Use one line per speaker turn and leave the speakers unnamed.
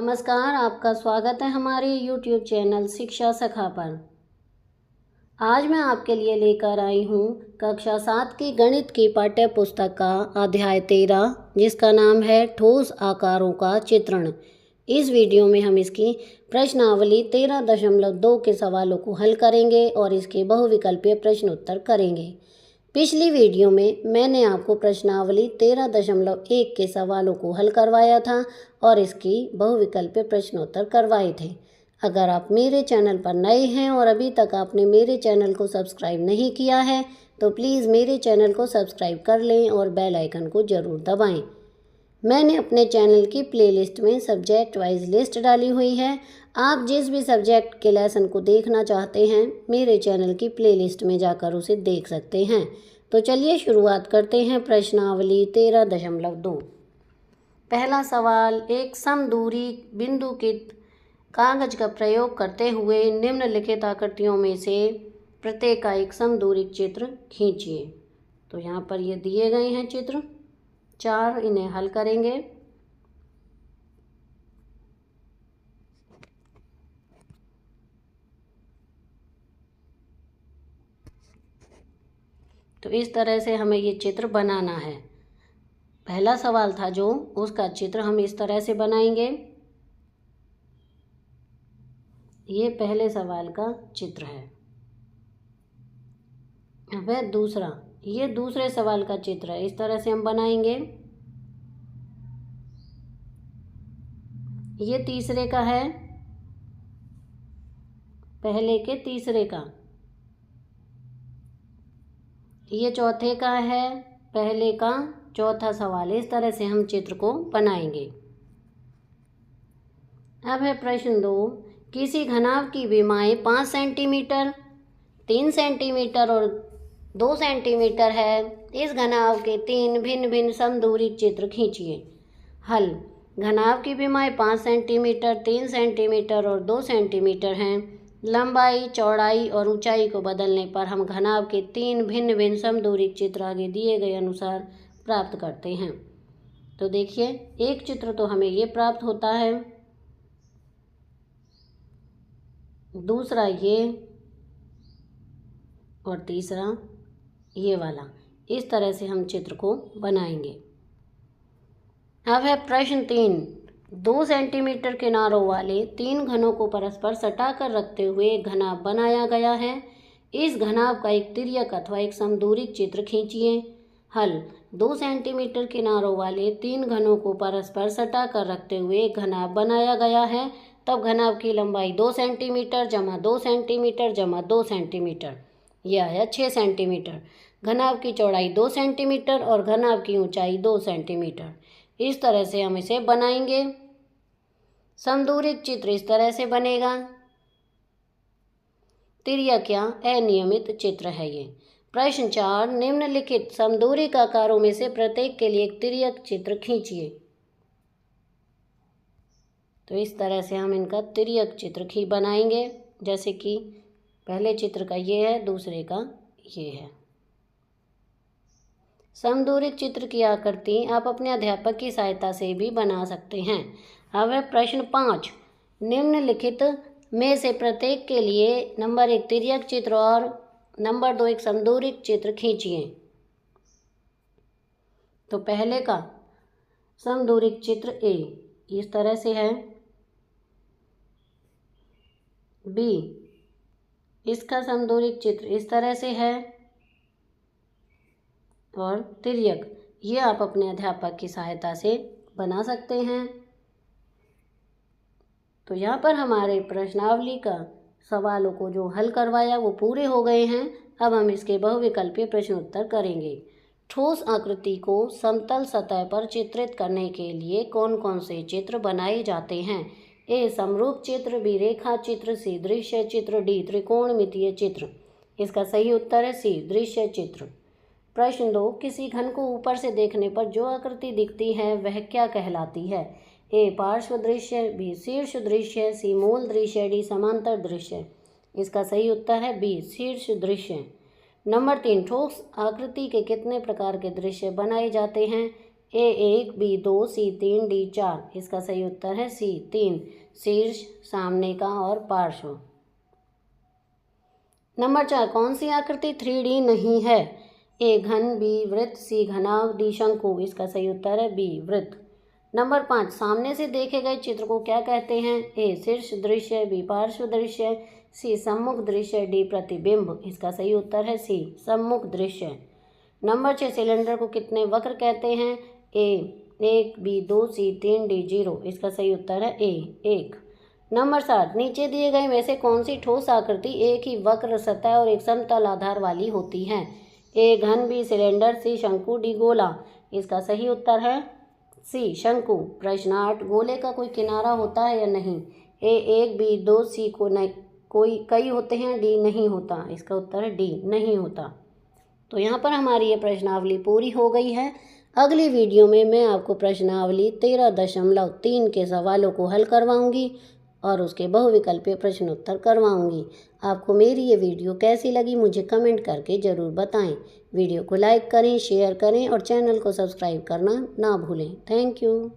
नमस्कार, आपका स्वागत है हमारे YouTube चैनल शिक्षा सखा पर। आज मैं आपके लिए लेकर आई हूँ कक्षा 7 की गणित की पाठ्य पुस्तक का अध्याय 13, जिसका नाम है ठोस आकारों का चित्रण। इस वीडियो में हम इसकी प्रश्नावली 13.2 के सवालों को हल करेंगे और इसके बहुविकल्पीय प्रश्न उत्तर करेंगे। पिछली वीडियो में मैंने आपको प्रश्नावली 13.1 के सवालों को हल करवाया था और इसकी बहुविकल्पीय प्रश्नोत्तर करवाए थे। अगर आप मेरे चैनल पर नए हैं और अभी तक आपने मेरे चैनल को सब्सक्राइब नहीं किया है तो प्लीज़ मेरे चैनल को सब्सक्राइब कर लें और बेल आइकन को ज़रूर दबाएं। मैंने अपने चैनल की प्लेलिस्ट में सब्जेक्ट वाइज लिस्ट डाली हुई है। आप जिस भी सब्जेक्ट के लेसन को देखना चाहते हैं मेरे चैनल की प्लेलिस्ट में जाकर उसे देख सकते हैं। तो चलिए शुरुआत करते हैं प्रश्नावली 13.2। पहला सवाल, एक समदूरी बिंदुकित कागज का प्रयोग करते हुए निम्नलिखित आकृतियों में से प्रत्येक का एक समदूरी चित्र खींचिए। तो यहाँ पर ये दिए गए हैं चित्र 4, इन्हें हल करेंगे। तो इस तरह से हमें ये चित्र बनाना है। पहला सवाल था जो, उसका चित्र हम इस तरह से बनाएंगे। ये पहले सवाल का चित्र है। वह दूसरा, ये दूसरे सवाल का चित्र है। इस तरह से हम बनाएंगे। ये तीसरे का है, पहले के तीसरे का। ये चौथे का है, पहले का चौथा सवाल। इस तरह से हम चित्र को बनाएंगे। अब है प्रश्न 2, किसी घनाभ की विमाएं 5 सेंटीमीटर, 3 सेंटीमीटर और 2 सेंटीमीटर है। इस घनाभ के 3 भिन्न भिन्न समदूरी चित्र खींचिए। हल, घनाभ की विमाएं 5 सेंटीमीटर, 3 सेंटीमीटर और 2 सेंटीमीटर हैं। लंबाई, चौड़ाई और ऊंचाई को बदलने पर हम घनाभ के 3 भिन्न भिन्न समदूरी चित्र आगे दिए गए अनुसार प्राप्त करते हैं। तो देखिए, एक चित्र तो हमें ये प्राप्त होता है, दूसरा ये और तीसरा ये वाला। इस तरह से हम चित्र को बनाएंगे। अब है प्रश्न 3, 2 सेंटीमीटर किनारों वाले 3 घनों को परस्पर सटाकर रखते हुए एक घनाभ बनाया गया है। इस घनाभ का एक तिर्यक अथवा एक समदूरिक चित्र खींचिए। हल, 2 सेंटीमीटर किनारों वाले 3 घनों को परस्पर सटाकर रखते हुए एक घनाभ बनाया गया है। तब घनाभ की लंबाई 2 सेंटीमीटर जमा 2 सेंटीमीटर जमा 2 सेंटीमीटर, यह आया 6 सेंटीमीटर। घनाभ की चौड़ाई 2 सेंटीमीटर और घनाभ की ऊंचाई 2 सेंटीमीटर। इस तरह से हम इसे बनाएंगे। समदूरिक चित्र इस तरह से बनेगा। तिर्यक या अनियमित चित्र है ये। प्रश्न 4, निम्नलिखित समदूरिक आकारों में से प्रत्येक के लिए एक तिर्यक चित्र खींचिए। तो इस तरह से हम इनका तिर्यक चित्र बनाएंगे। जैसे कि पहले चित्र का ये है, दूसरे का ये है। समदूरिक चित्र की आकृति आप अपने अध्यापक की सहायता से भी बना सकते हैं। अब है प्रश्न 5, निम्नलिखित में से प्रत्येक के लिए नंबर 1 तिर्यक चित्र और नंबर 2 एक समदूरिक चित्र खींचिए। तो पहले का समदूरिक चित्र ए इस तरह से है। बी, इसका समदूरिक चित्र इस तरह से है। और तिर्यक, ये आप अपने अध्यापक की सहायता से बना सकते हैं। तो यहाँ पर हमारे प्रश्नावली का सवालों को जो हल करवाया वो पूरे हो गए हैं। अब हम इसके बहुविकल्पीय प्रश्न उत्तर करेंगे। ठोस आकृति को समतल सतह पर चित्रित करने के लिए कौन कौन से चित्र बनाए जाते हैं? ए, समरूप चित्र, बी, रेखा चित्र, सी, दृश्य चित्र, डी, त्रिकोणमितीय चित्र। इसका सही उत्तर है सी, दृश्य चित्र। प्रश्न 2, किसी घन को ऊपर से देखने पर जो आकृति दिखती है वह क्या कहलाती है? ए, पार्श्व दृश्य, बी, शीर्ष दृश्य, सी, मूल दृश्य, डी, समांतर दृश्य। इसका सही उत्तर है बी, शीर्ष दृश्य। नंबर 3, ठोस आकृति के कितने प्रकार के दृश्य बनाए जाते हैं? A1, B2, C3, D4। इसका सही उत्तर है C3, शीर्ष, सामने का और पार्श्व। नंबर 4, कौन सी आकृति 3D नहीं है? A घन, B वृत्त, C घनाभ, D शंकु। इसका सही उत्तर है B वृत्त। नंबर 5, सामने से देखे गए चित्र को क्या कहते हैं? A शीर्ष दृश्य, B पार्श्व दृश्य, C सम्मुख दृश्य, D प्रतिबिंब। इसका सही उत्तर है C सम्मुख दृश्य। नंबर 6, सिलेंडर को कितने वक्र कहते हैं? A 1, B 2, C 3, D 0। इसका सही उत्तर है A 1। नंबर 7, नीचे दिए गए में से कौन सी ठोस आकृति एक ही वक्र सतह और एक समतल आधार वाली होती है? A घन, B सिलेंडर, C शंकु, D गोला। इसका सही उत्तर है C शंकु। प्रश्न 8, गोले का कोई किनारा होता है या नहीं? A 1, B 2, C को नहीं, कई होते हैं, D नहीं होता। इसका उत्तर है D नहीं होता। तो यहाँ पर हमारी ये प्रश्नावली पूरी हो गई है। अगली वीडियो में मैं आपको प्रश्नावली 13.3 के सवालों को हल करवाऊंगी और उसके बहुविकल्पीय प्रश्नोत्तर करवाऊंगी। आपको मेरी ये वीडियो कैसी लगी मुझे कमेंट करके ज़रूर बताएं। वीडियो को लाइक करें, शेयर करें और चैनल को सब्सक्राइब करना ना भूलें। Thank you.